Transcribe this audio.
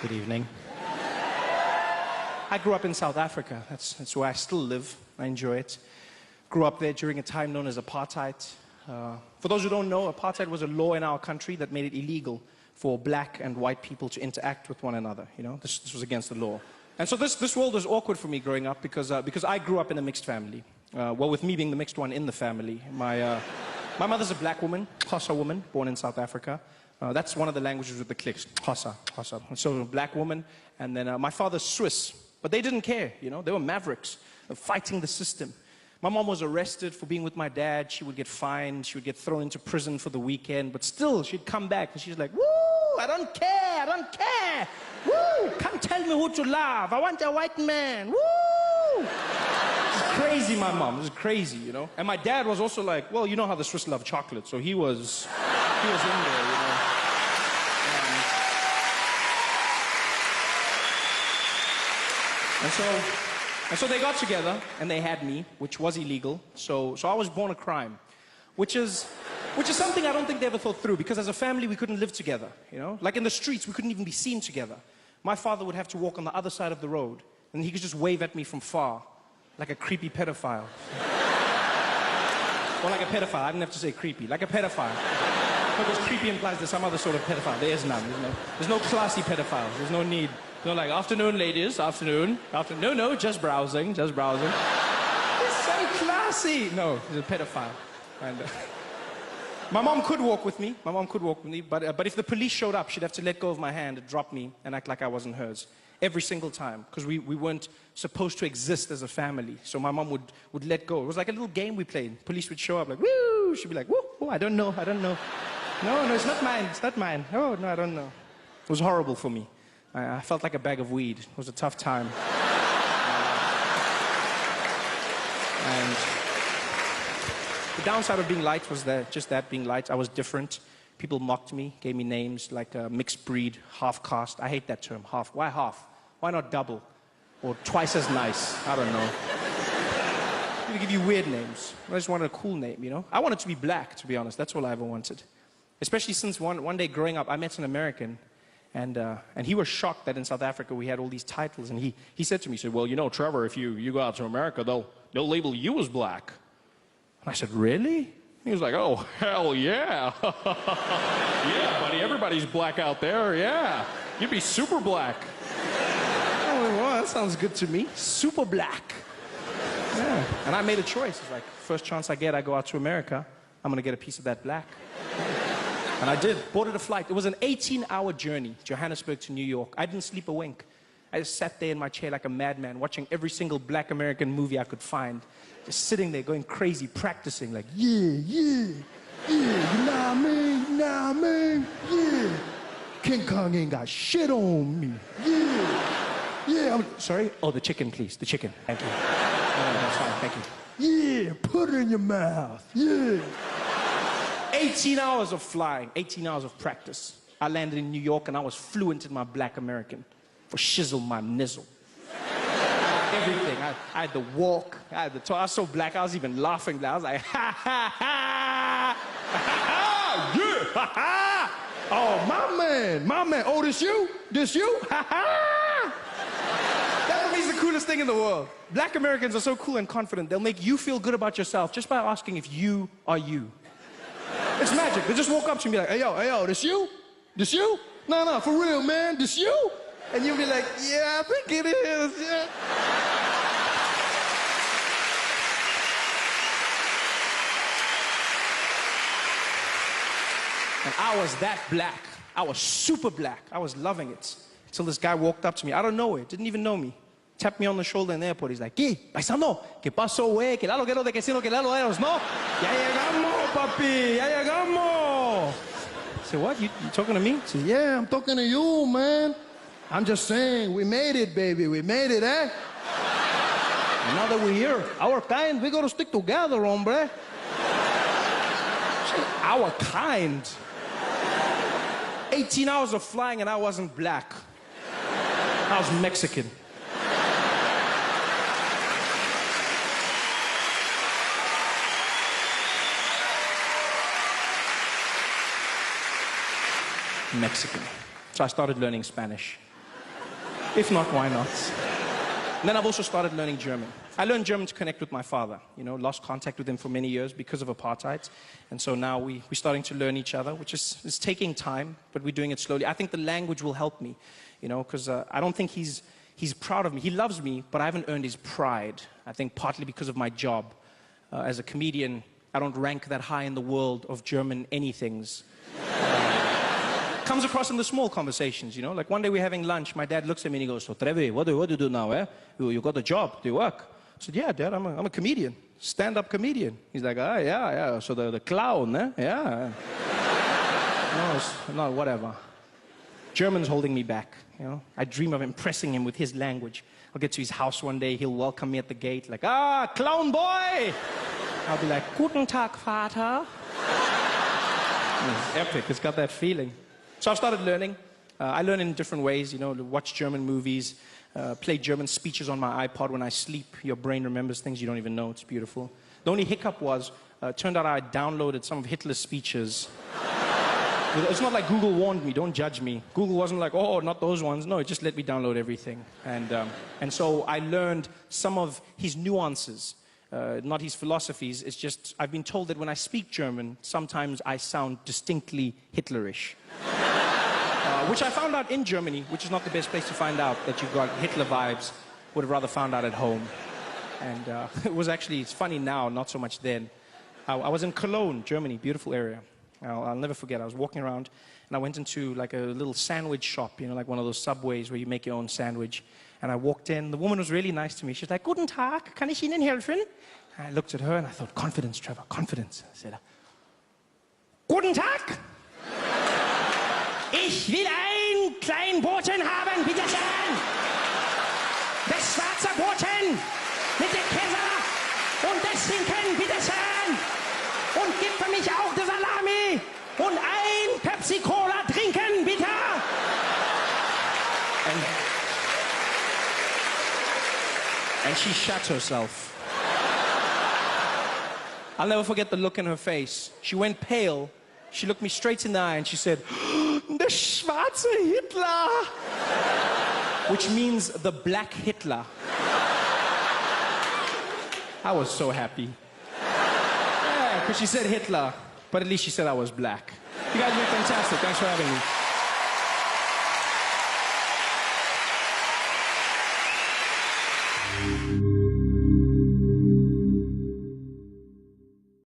Good evening. I grew up in South Africa. That's where I still live. I enjoy it. Grew up there during a time known as apartheid. For those who don't know, apartheid was a law in our country that made it illegal for black and white people to interact with one another. You know, this was against the law. And so this world was awkward for me growing up because I grew up in a mixed family. Well, with me being the mixed one in the family. My mother's a black woman, Xhosa woman, born in South Africa. That's one of the languages with the clicks, Xhosa. So a black woman, and then my father's Swiss. But they didn't care, you know, they were mavericks, fighting the system. My mom was arrested for being with my dad. She would get fined, she would get thrown into prison for the weekend, but still, she'd come back and she's like, woo, I don't care. Woo, come tell me who to love. I want a white man, woo. She's crazy, my mom, this is crazy, you know. And my dad was also like, well, you know how the Swiss love chocolate, so he was in there, you know. And so they got together and they had me, which was illegal. So I was born a crime, which is something I don't think they ever thought through, because as a family we couldn't live together, you know? Like in the streets we couldn't even be seen together. My father would have to walk on the other side of the road and he could just wave at me from far, like a creepy pedophile. Or like a pedophile, I didn't have to say creepy, like a pedophile. Because creepy implies there's some other sort of pedophile. There is none, there's no classy pedophiles, there's no need. No, like, afternoon, ladies, afternoon. No, just browsing. It's so classy. No, he's a pedophile. And, my mom could walk with me, but if the police showed up, she'd have to let go of my hand, drop me, and act like I wasn't hers. Every single time, because we weren't supposed to exist as a family. So my mom would let go. It was like a little game we played. Police would show up like, woo! She'd be like, woo, I don't know. No, it's not mine. Oh, no, I don't know. It was horrible for me. I felt like a bag of weed. It was a tough time. And the downside of being light was being light. I was different. People mocked me, gave me names like mixed breed, half caste. I hate that term, half. Why half? Why not double? Or twice as nice? I don't know. People give you weird names. I just wanted a cool name, you know? I wanted to be black, to be honest. That's all I ever wanted. Especially since one day growing up, I met an American. And he was shocked that in South Africa we had all these titles. And he said to me, he said, well, you know, Trevor, if you go out to America, they'll label you as black. And I said, really? He was like, oh, hell yeah. Yeah, buddy, everybody's black out there, yeah. You'd be super black. Oh, well, that sounds good to me. Super black. Yeah. And I made a choice. It's like, first chance I get, I go out to America, I'm gonna get a piece of that black. And I did, boarded a flight. It was an 18-hour journey, Johannesburg to New York. I didn't sleep a wink. I just sat there in my chair like a madman, watching every single black American movie I could find. Just sitting there, going crazy, practicing, like, yeah, you know what I mean, yeah. King Kong ain't got shit on me, yeah. Sorry? Oh, the chicken, please, the chicken. Thank you. No, that's fine, thank you. Yeah, put it in your mouth, yeah. 18 hours of flying, 18 hours of practice. I landed in New York and I was fluent in my black American. For shizzle my nizzle. Everything. I had the walk, I had the talk. I was so black, I was even laughing. I was like, ha, ha, ha, ha, yeah, ha, ha. Oh, my man. Oh, this you? Ha, ha. That for me is the coolest thing in the world. Black Americans are so cool and confident. They'll make you feel good about yourself just by asking if you are you. It's magic. They just walk up to me like, hey, yo, this you? This you? No, for real, man, this you? And you'll be like, yeah, I think it is, yeah. And I was that black. I was super black. I was loving it. Until this guy walked up to me. I don't know it, didn't even know me. Tapped me on the shoulder in the airport. He's like, ¿Qué? Paisano, ¿qué pasó, güey? Que la loguero de que sí, que la logueros, ¿no? Ya llegamos, papi, ya llegamos. I said, what? You talking to me? He said, yeah, I'm talking to you, man. I'm just saying, we made it, baby. We made it, eh? And now that we're here, our kind, we gotta stick together, hombre. Said, our kind? 18 hours of flying and I wasn't black. I was Mexican. Mexican. So I started learning Spanish. If not, why not? And then I've also started learning German. I learned German to connect with my father. You know, lost contact with him for many years because of apartheid. And so now we're starting to learn each other, which is taking time, but we're doing it slowly. I think the language will help me, you know, because I don't think he's proud of me. He loves me, but I haven't earned his pride. I think partly because of my job. As a comedian, I don't rank that high in the world of German anythings. Comes across in the small conversations, you know. Like one day we're having lunch, my dad looks at me and he goes, "So Trevor, what do you do now, eh? You got a job, do you work?" I said, "Yeah, Dad, I'm a comedian, stand-up comedian." He's like, "Ah, yeah, so the clown, eh? Yeah." No, whatever. German's holding me back, you know. I dream of impressing him with his language. I'll get to his house one day, he'll welcome me at the gate, like, "Ah, clown boy!" I'll be like, "Guten Tag, Vater." It's epic, it's got that feeling. So I've started learning. I learn in different ways, you know, watch German movies, play German speeches on my iPod when I sleep. Your brain remembers things you don't even know. It's beautiful. The only hiccup was, turned out I downloaded some of Hitler's speeches. It's not like Google warned me, don't judge me. Google wasn't like, "Oh, not those ones." No, it just let me download everything. And so I learned some of his nuances, not his philosophies. It's just, I've been told that when I speak German, sometimes I sound distinctly Hitlerish. Which I found out in Germany, which is not the best place to find out that you've got Hitler vibes. Would have rather found out at home. And it was actually, it's funny now, not so much then. I was in Cologne, Germany, beautiful area. I'll never forget, I was walking around and I went into like a little sandwich shop, you know, like one of those Subways where you make your own sandwich. And I walked in, the woman was really nice to me. She's like, "Guten Tag, kann ich Ihnen helfen?" And I looked at her and I thought, confidence, Trevor, confidence. I said, "Guten Tag! Ich will einen kleinen Boten haben, bitte schön! Das schwarze Boten mit dem Käse und das Schinken, bitte schön! Und gib für mich auch die Salami und ein Pepsi-Cola trinken, bitte!" And she shut herself. I'll never forget the look in her face. She went pale. She looked me straight in the eye and she said, "Der schwarze Hitler!" Which means the black Hitler. I was so happy. Yeah, because she said Hitler, but at least she said I was black. You guys were fantastic. Thanks for having me.